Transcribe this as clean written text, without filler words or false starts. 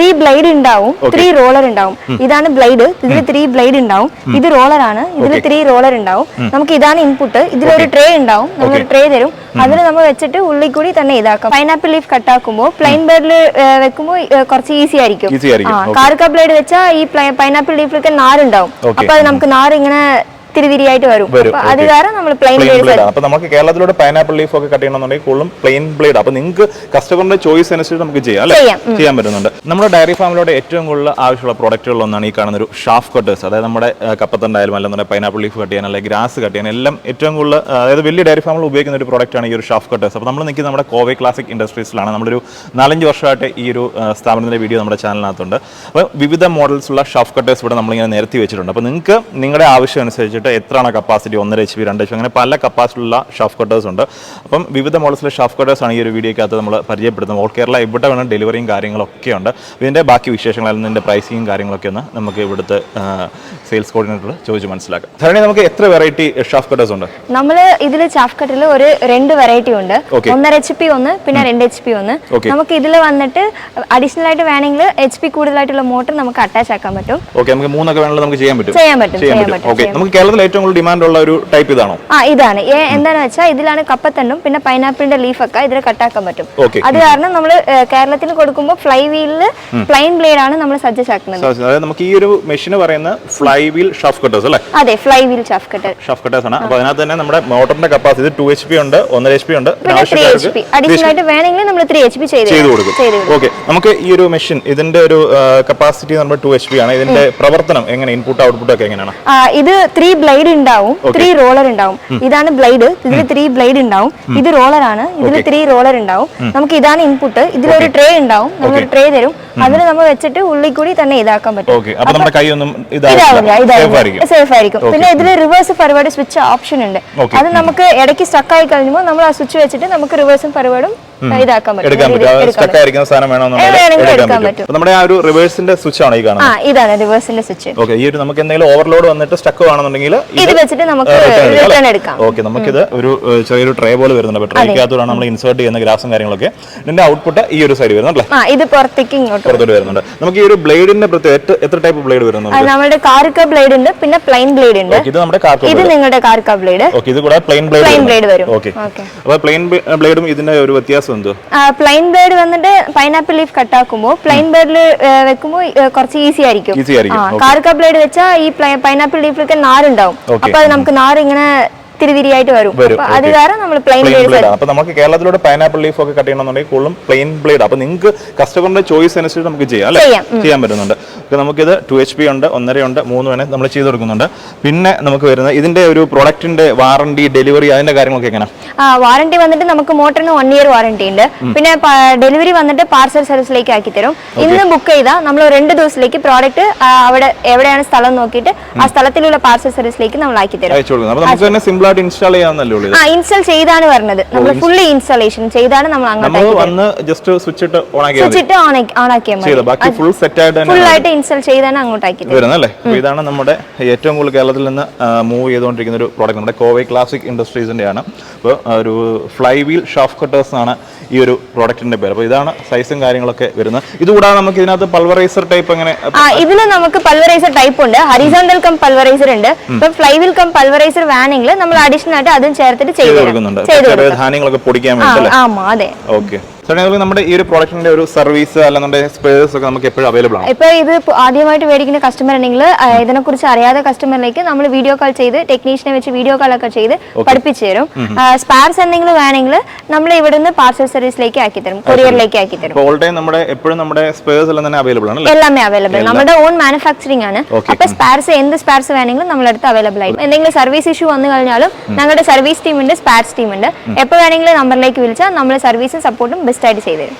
Three blade ഉണ്ടാവും, three roller ഉണ്ടാവും. ഇതാണ് ബ്ലേഡ്, ഇതിൽ ത്രീ ബ്ലേഡ് ഉണ്ടാവും. ഇത് റോളർ ആണ്, ഇതിൽ ത്രീ റോളർ ഉണ്ടാവും. നമുക്ക് ഇതാണ് ഇൻപുട്ട്. ഇതിലൊരു ട്രേ ഉണ്ടാവും, നമ്മളൊരു ട്രേ തരും. അതിൽ നമ്മൾ വെച്ചിട്ട് ഉള്ളിൽ കൂടി തന്നെ ഇതാക്കാം. പൈനാപ്പിൾ ലീഫ് കട്ടാക്കുമ്പോൾ പ്ലെയിൻ ബേർഡിൽ വെക്കുമ്പോൾ കുറച്ച് ഈസി ആയിരിക്കും. കാർക്ക ബ്ലേഡ് വെച്ചാൽ ഈ പൈനാപ്പിൾ ലീഫിലൊക്കെ നാരുണ്ടാവും. അപ്പൊ അത് നമുക്ക് നാര് ഇങ്ങനെ തിരിതിരിയായിട്ട് വരും. അത് കാരണം നമ്മൾ പ്ലെയിൻ ബ്ലേഡ്. അപ്പൊ നമുക്ക് കേരളത്തിലൂടെ പൈനാപ്പിൾ ലീഫ് ഒക്കെ കട്ട് ചെയ്യണമെന്നുണ്ടെങ്കിൽ കൂടുതലും പ്ലെയിൻ ബ്ലേഡ്. അപ്പൊ നിങ്ങൾക്ക് കസ്റ്റമറിന്റെ ചോയ്സ് അനുസരിച്ച് നമുക്ക് ചെയ്യാൻ പറ്റുന്നുണ്ട്. നമ്മുടെ ഡയറി ഫാമിലൂടെ ഏറ്റവും കൂടുതൽ ആവശ്യമുള്ള പ്രോഡക്റ്റുകളൊന്നാണ് ഈ കാണുന്ന ഒരു ഷാഫ് കട്ടേഴ്സ്. അതായത് നമ്മുടെ കപ്പത്തണ്ടായാലും അല്ലെന്നുണ്ടെങ്കിൽ പൈനാപ്പിൾ ലീഫ് കട്ട് ചെയ്യാൻ അല്ലെങ്കിൽ ഗ്രാസ് കട്ട് ചെയ്യാൻ എല്ലാം ഏറ്റവും കൂടുതൽ അതായത് വലിയ ഡയറി ഫാമിൽ ഉപയോഗിക്കുന്ന ഒരു പ്രോഡക്റ്റാണ് ഈ ഒരു ഷാഫ് കട്ടേഴ്സ്. അപ്പോൾ നമ്മൾ നിൽക്കുന്നത് നമ്മുടെ കോവേ ക്ലാസിക് ഇൻഡസ്ട്രീസിലാണ്. നമ്മളൊരു 4-5 വർഷമായിട്ട് ഈ ഒരു സ്ഥാപനത്തിന്റെ വീഡിയോ നമ്മുടെ ചാനലിനകത്തുണ്ട്. അപ്പോൾ വിവിധ മോഡൽസുള്ള ഷാഫ് കട്ടേഴ്സ് ഇവിടെ നമ്മളിങ്ങനെ നിരത്തി വെച്ചിട്ടുണ്ട്. അപ്പോൾ നിങ്ങൾക്ക് നിങ്ങളുടെ ആവശ്യം അനുസരിച്ചിട്ട് എത്രയാണ് കപ്പാസിറ്റി, 1.5 HP, 2 HP, അങ്ങനെ പല കപ്പാസിറ്റിയുള്ള ഷാഫ് കട്ടേഴ്സ് ഉണ്ട്. അപ്പം വിവിധ മോഡൽസിലെ ഷാഫ് കട്ടേഴ്സ് ആണ് ഈ ഒരു വീഡിയോക്കകത്ത് നമ്മൾ പരിചയപ്പെടുത്തുന്നത്. ഓൾ കേരള ഇവിടെ വേണം ഡെലിവറിയും കാര്യങ്ങളൊക്കെ ഉണ്ട്. ഇതിൻ്റെ ബാക്കി വിശേഷങ്ങൾ, ഇതിൻ്റെ പ്രൈസിങ്ങും കാര്യങ്ങളൊക്കെ ഒന്ന് നമുക്ക് ഇവിടുത്തെ സെയിൽസ് കോർഡിനേറ്റർ ചോദിച്ച് മനസ്സിലാക്കാം. ധരണി, നമുക്ക് എത്ര വെറൈറ്റി ഷാഫ് കട്ടേഴ്സ് ഉണ്ട്? നമ്മൾ ഇതിൽ ഷാഫ് കട്ടറിൽ ഒരു 2 വെറൈറ്റി ഉണ്ട്. 1.5 HP ഒന്ന്, പിന്നെ 2 HP ഒന്ന്. നമുക്ക് ഇതിൽ വന്നിട്ട് അഡീഷണൽ ആയിട്ട് വേണമെങ്കിൽ HP കൂടുതലായിട്ടുള്ള മോട്ടർ നമുക്ക് അറ്റാച്ച് ആക്കാൻ പറ്റും. ഓക്കെ, നമുക്ക് 3 ഒക്കെ വേണമെങ്കിൽ നമുക്ക് ചെയ്യാൻ പറ്റും. ഓക്കെ, നമുക്ക് കേരളത്തിൽ ഏറ്റവും കൂടുതൽ ഡിമാൻഡ് ഉള്ള ഒരു ടൈപ്പ് ഇതാണോ? ഇതാണ്. എന്താണെന്ന് വെച്ചാൽ ഇതിലാണ് കപ്പത്തണ്ടും പിന്നെ പൈനാപ്പിളിന്റെ ലീഫൊക്കെ ഇതിൽ കട്ടാക്കാൻ പറ്റും. അത് കാരണം നമ്മൾ കേരളത്തിൽ കൊടുക്കുമ്പോൾ ഫ്ലൈ വീലില് പ്ലെയിൻ ബ്ലേഡ് ആണ് നമ്മൾ സജസ്റ്റ് ആക്കുന്നത്. അതായത് നമുക്ക് ഈ ഒരു മെഷീൻ പറയുന്നത് ഫ്ലൈ വീൽ ഷാഫ് കട്ടേഴ്സ് അല്ലേ? അതെ, ഫ്ലൈ വീൽ ഷാഫ് കട്ടേഴ്സ് ആണ്. അപ്പോൾ അതിനകത്ത് തന്നെ നമ്മുടെ മോട്ടറിന്റെ കപ്പാസിറ്റി 2 HP ഉണ്ട്, 1.5 HP ഉണ്ട്, അഡീഷണൽ ആയിട്ട് വേണമെങ്കിൽ നമ്മൾ 3 HP ചെയ്ത് കൊടുക്കും. ഓക്കെ, നമുക്ക് ഈ ഒരു മെഷീൻ ഇതിന്റെ ഒരു കപ്പാസിറ്റി നമ്മുടെ 2 HP ആണ്. ഇതിന്റെ പ്രവർത്തനം എങ്ങനെ, ഇൻപുട്ട് ഔട്ട്പുട്ട് ഒക്കെ എങ്ങനെയാണ്? ഇത് 3 ബ്ലേഡ് ഉണ്ടാവും, 3 റോളർ ഉണ്ടാവും. ഇതാണ് ബ്ലേഡ്, ഇതിൽ 3 ബ്ലേഡ് ഉണ്ടാവും. ഇത് റോളർ ആണ്, ഇതിൽ 3 റോളർ ഉണ്ടാവും. നമുക്ക് ഇതാണ് ഇൻപുട്ട്. ഇതിലൊരു ട്രേ ഉണ്ടാവും, നമ്മളൊരു ട്രേ തരും. അതിൽ നമ്മൾ വെച്ചിട്ട് ഉള്ളിൽ കൂടി തന്നെ ഇതാക്കാൻ പറ്റും. സേഫ് ആയിരിക്കും. പിന്നെ ഇതിൽ റിവേഴ്സ് ഫോർവേഡ് സ്വിച്ച് ഓപ്ഷൻ ഉണ്ട്. അത് നമുക്ക് ഇടയ്ക്ക് സ്റ്റക്ക് ആയി കഴിഞ്ഞപ്പോൾ നമ്മൾ ആ സ്വിച്ച് വെച്ചിട്ട് നമുക്ക് റിവേഴ്സും ഫോർവേഡും ഇതാക്കാൻ പറ്റും. നമ്മുടെ ആ ഒരു റിവേഴ്സിന്റെ സ്വിച്ച് ആണ് ഈ കാണുന്നത്. ഇതാണ് റിവേഴ്സിന്റെ സ്വിച്ച്. ഈ ഒരു നമുക്ക് എന്തെങ്കിലും ഓവർലോഡ് വന്നിട്ട് സ്റ്റക്ക് ആണെന്നുണ്ടെങ്കിൽ ഇത് വെച്ചിട്ട് നമുക്ക് റിട്ടേൺ എടുക്കാം. ഓക്കെ, നമുക്കിത് ഒരു ചെറിയൊരു ട്രേ പോലെ വരുന്നുണ്ട്. ട്രേക്കകത്തോടാണ് നമ്മൾ ഇൻസേർട്ട് ചെയ്യുന്ന ഗ്രാസും കാര്യങ്ങളൊക്കെ. ഇതിന്റെ ഔട്ട്പുട്ട് ഈ ഒരു സൈഡ് വരുന്നുണ്ടല്ലേ? ഇത് പുറത്തേക്ക് പുറത്തോട്ട് വരുന്നുണ്ട്. നമുക്ക് ഈ ഒരു ബ്ലേഡിന്റെ എത്ര ടൈപ്പ് ബ്ലേഡ് വരുന്നുണ്ട്? നമ്മുടെ കാർക്ക ബ്ലേഡ് ഉണ്ട്, പിന്നെ പ്ലെയിൻ ബ്ലേഡ് ഉണ്ട്. ഇത് നമ്മുടെ കാർക്ക, ഇത് നിങ്ങളുടെ കാർക്ക ബ്ലേഡ്. ഓക്കെ, ഇത് കൂടെ പ്ലെയിൻ ബ്ലേഡ് വരും. ഓക്കെ, അപ്പോൾ പ്ലെയിൻ ബ്ലേഡും ഇതിന്റെ ഒരു വ്യത്യാസം എന്തോ? പ്ലെയിൻ ബ്ലേഡ് വന്നിട്ട് പൈനാപ്പിൾ ലീഫ് കട്ടാക്കുമ്പോൾ പ്ലെയിൻ ബ്ലേഡിൽ വെക്കുമ്പോൾ കുറച്ച് ഈസി ആയിരിക്കും. കാർക്ക ബ്ലേഡ് വെച്ചാൽ ഈ പൈനാപ്പിൾ ലീഫിലൊക്കെ നാരുണ്ടാവും. അപ്പൊ അത് നമുക്ക് നാര് ഇങ്ങനെ തിരിതിരിയായിട്ട് വരും. അത് കാരണം നമ്മൾ പ്ലെയിൻ ബ്ലേഡ്. അപ്പൊ നമുക്ക് കേരളത്തിലൂടെ പൈനാപ്പിൾ ലീഫ് ഒക്കെ കട്ട് ചെയ്യണമെന്നുണ്ടെങ്കിൽ കൂടുതലും പ്ലെയിൻ ബ്ലേഡ്. അപ്പൊ നിങ്ങൾക്ക് കസ്റ്റമറിന്റെ ചോയ്സ് അനുസരിച്ച് നമുക്ക് ചെയ്യാൻ പറ്റുന്നുണ്ട്. നമുക്കിത് 2 HP ഉണ്ട്, 1.5 ഉണ്ട്, 3 വേണേൽ നമ്മൾ ചെയ്ത് കൊടുക്കുന്നുണ്ട്. പിന്നെ നമുക്ക് വരുന്നത് ഇതിന്റെ ഒരു പ്രോഡക്റ്റിന്റെ വാറണ്ടി, ഡെലിവറി, അതിന്റെ കാര്യങ്ങളൊക്കെ എങ്ങനെ? വാറണ്ടി വന്നിട്ട് നമുക്ക് മോട്ടറിന് 1 year വാറണ്ടി ഉണ്ട്. പിന്നെ ഡെലിവറി വന്നിട്ട് പാർസൽ സർവീസിലേക്ക് ആക്കി തരും. ഇന്ന് ബുക്ക് ചെയ്താൽ നമ്മൾ 2 ദിവസത്തിലേക്ക് പ്രോഡക്റ്റ് അവിടെ എവിടെയാണ് സ്ഥലം നോക്കിയിട്ട് ആ സ്ഥലത്തിലുള്ള പാർസൽ സർവീസിലേക്ക് നമ്മൾ ആക്കി തരും. ഇൻസ്റ്റാൾ ചെയ്താണ് പറഞ്ഞത്. നമ്മൾ ഫുള്ളി ഇൻസ്റ്റാളേഷൻ ചെയ്താണ് നമ്മൾ അങ്ങോട്ട് സ്വിച്ച് ഇട്ട് ഓൺ ആക്കിയാൽ ഫുൾ ആയിട്ട് ഇൻസ്റ്റാൾ ചെയ്താണ് അങ്ങോട്ടാക്കി വരുന്നല്ലേ. ഇതാണ് നമ്മുടെ ഏറ്റവും കൂടുതൽ കേരളത്തിൽ നിന്ന് മൂവ് ചെയ്തുകൊണ്ടിരിക്കുന്ന ഒരു പ്രോഡക്റ്റ്. നമ്മുടെ കോവേ ക്ലാസിക് ഇൻഡസ്ട്രീസിന്റെ ആണ്. അപ്പോൾ ഒരു ഫ്ലൈ വീൽ ഷാഫ് കട്ടേഴ്സ് ആണ് ഈ ഒരു പ്രോഡക്റ്റിന്റെ പേര്. അപ്പോൾ ഇതാണ് സൈസും കാര്യങ്ങളൊക്കെ വരുന്നത്. ഇതുകൂടാതെ നമുക്ക് ഇതിനകത്ത് പൾവറൈസർ ടൈപ്പ് എങ്ങനെ? ഇതിൽ നമുക്ക് പൾവറൈസർ ടൈപ്പ് ഉണ്ട്, ഹൊറിസോണ്ടൽ കം പൾവറൈസർ ഉണ്ട്. ഇപ്പൊ ഫ്ലൈ വീൽ കം പൾവറൈസർ വേണമെങ്കിൽ നമ്മൾ അഡീഷണൽ ആയിട്ട് അതും ചേർത്തിട്ട് ചെയ്ത് കൊടുക്കുന്നുണ്ട്. ധാന്യങ്ങളൊക്കെ പൊടിക്കാൻ വേണ്ടി. അതെ. ഓക്കെ, നമ്മുടെ ഈ ഒരു പ്രോഡക്റ്റിന്റെ ഒരു സർവീസ് അല്ലാതെ സ്പെയർസ് ഒക്കെ നമുക്ക് എപ്പോഴും അവൈലബിൾ ആണ്. ഇപ്പൊ ഇത് ആദ്യമായിട്ട് മേടിക്കുന്ന കസ്റ്റമർ ഉണ്ടെങ്കിൽ ഇതിനെ കുറിച്ച് അറിയാത്ത കസ്റ്റമറിലേക്ക് നമ്മൾ വീഡിയോ കോൾ ചെയ്ത് ടെക്നീഷ്യനെ വെച്ച് വീഡിയോ കോൾ ഒക്കെ ചെയ്ത് പഠിപ്പിച്ചു തരും. സ്പെയർസ് എന്തെങ്കിലും വേണമെങ്കിൽ നമ്മൾ ഇവിടുന്ന് പാർസൽ സർവീസിലേക്ക് ആക്കി തരും, കൊറിയറിലേക്ക് ആക്കി തരും. ഓൾ ടൈം നമ്മുടെ എപ്പോഴും നമ്മുടെ സ്പെയർസ് എല്ലാം തന്നെ അവൈലബിൾ ആണ്. എല്ലാമേ അവൈലബിൾ. നമ്മുടെ ഓൺ മാനുഫാക്ചറിംഗ് ആണ്. അപ്പൊ സ്പെയർസ് എന്ത് സ്പെയർസ് വേണമെങ്കിലും നമ്മുടെ അടുത്ത് അവൈലബിൾ ആയി. എന്തെങ്കിലും സർവീസ് ഇഷ്യൂ വന്നു കഴിഞ്ഞാലും ഞങ്ങളുടെ സർവീസ് ടീം ഉണ്ട്, സ്പെയർസ് ടീം ഉണ്ട്. എപ്പോൾ വേണമെങ്കിലും നമ്പറിലേക്ക് വിളിച്ചാൽ നമ്മൾ സർവീസും സപ്പോർട്ടും ബെസ്റ്റ് ആയിട്ട് ചെയ്തു തരും.